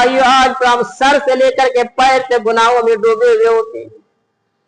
आज तो हम सर से लेकर के पैर से गुनाहों में डूबे हुए होते हैं।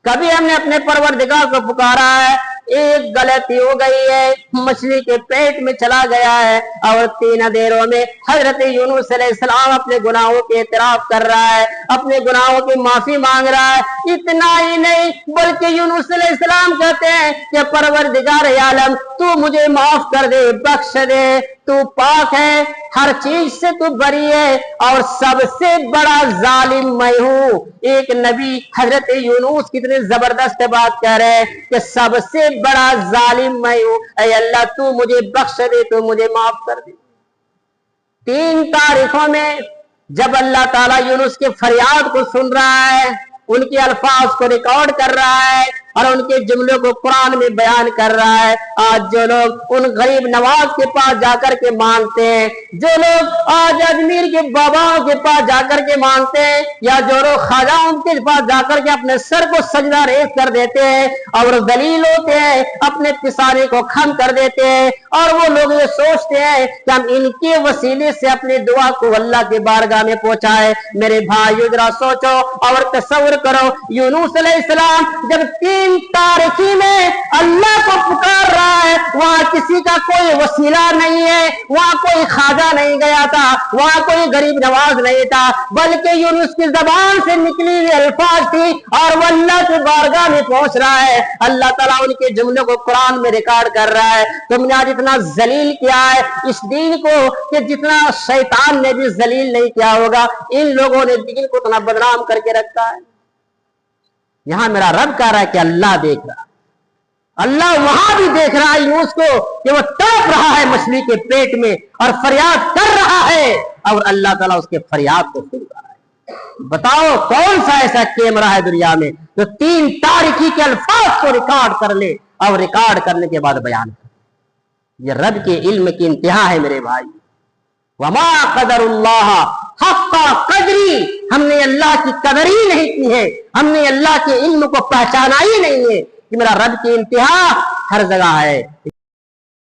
कभी हमने अपने परवरदिगार को पुकारा है, एक गलती हो गई है, मछली के पेट में चला गया है, और 3 देरों में हजरत यूनुस अलैहिस्सलाम अपने गुनाहों के एतराफ कर रहा है, अपने गुनाहों की माफी मांग रहा है। इतना ही नहीं बल्कि यूनुस अलैहिस्सलाम कहते हैं कि परवरदिगार आलम तू मुझे माफ कर दे, बख्श दे, तू पाक है, हर चीज से तू बरी है, और सबसे बड़ा जालिम मैं हूं। एक नबी हजरत यूनुस कितनी जबरदस्त बात कह रहे हैं कि सबसे बड़ा जालिम मैं हूं, ऐ अल्लाह तू मुझे बख्श दे, तू मुझे माफ कर दे। 3 तारीखों में जब अल्लाह ताला यूनुस के फरियाद को सुन रहा है, उनके अल्फाज को रिकॉर्ड कर रहा है और उनके जुमलों को कुरान में बयान कर रहा है। आज जो लोग उन गरीब नवाज के पास जाकर के मांगते हैं, जो लोग आज अजमेर के बाबाओं के पास जाकर के मांगते हैं, या जो लोग ख्वाजाओं के पास जाकर के अपने सर को सजदा रेज कर देते हैं और दलील होते हैं, अपने पिसारे को खम कर देते हैं, और वो लोग ये सोचते हैं कि हम इनके वसीले से अपनी दुआ को अल्लाह के बारगाह में पहुंचाए। मेरे भाइयों जरा सोचो और तसव्वुर करो, यूनुस अलैहिस्सलाम जब 3 तारीखी में अल्लाह को पुकार रहा है, वहां किसी का कोई वसीला नहीं है, वहां कोई ख्वाजा नहीं गया था, वहां कोई गरीब नवाज नहीं था, बल्कि यूनुस की जबान से निकली हुई अल्फाज थी और वो अल्लाह की बारगाह में पहुंच रहा है। अल्लाह ताला उनके जुमलों को कुरान में रिकॉर्ड कर रहा है। तुमने आज इतना जलील किया है इस दीन को कि जितना शैतान ने भी जलील नहीं किया होगा। इन लोगों ने दीन को इतना बदनाम करके रखा है। यहां मेरा रब कह रहा है कि अल्लाह देख रहा, अल्लाह वहां भी देख रहा है यूनुस को कि वो तड़प रहा है मछली के पेट में और फरियाद कर रहा है, और अल्लाह ताला उसके फरियाद को सुन रहा है। बताओ कौन सा ऐसा कैमरा है दुनिया में जो 3 तारीखी के अल्फाज को रिकॉर्ड कर ले और रिकॉर्ड करने के बाद बयान करे। ये रब के इल्म की इंतहा है मेरे भाई। वमा क़दरुल्लाह हक़्क़ क़द्री, हमने अल्लाह की कदर ही नहीं की है, हमने अल्लाह के इल्म को पहचाना ही नहीं है कि मेरा रब की इंतहा हर जगह है।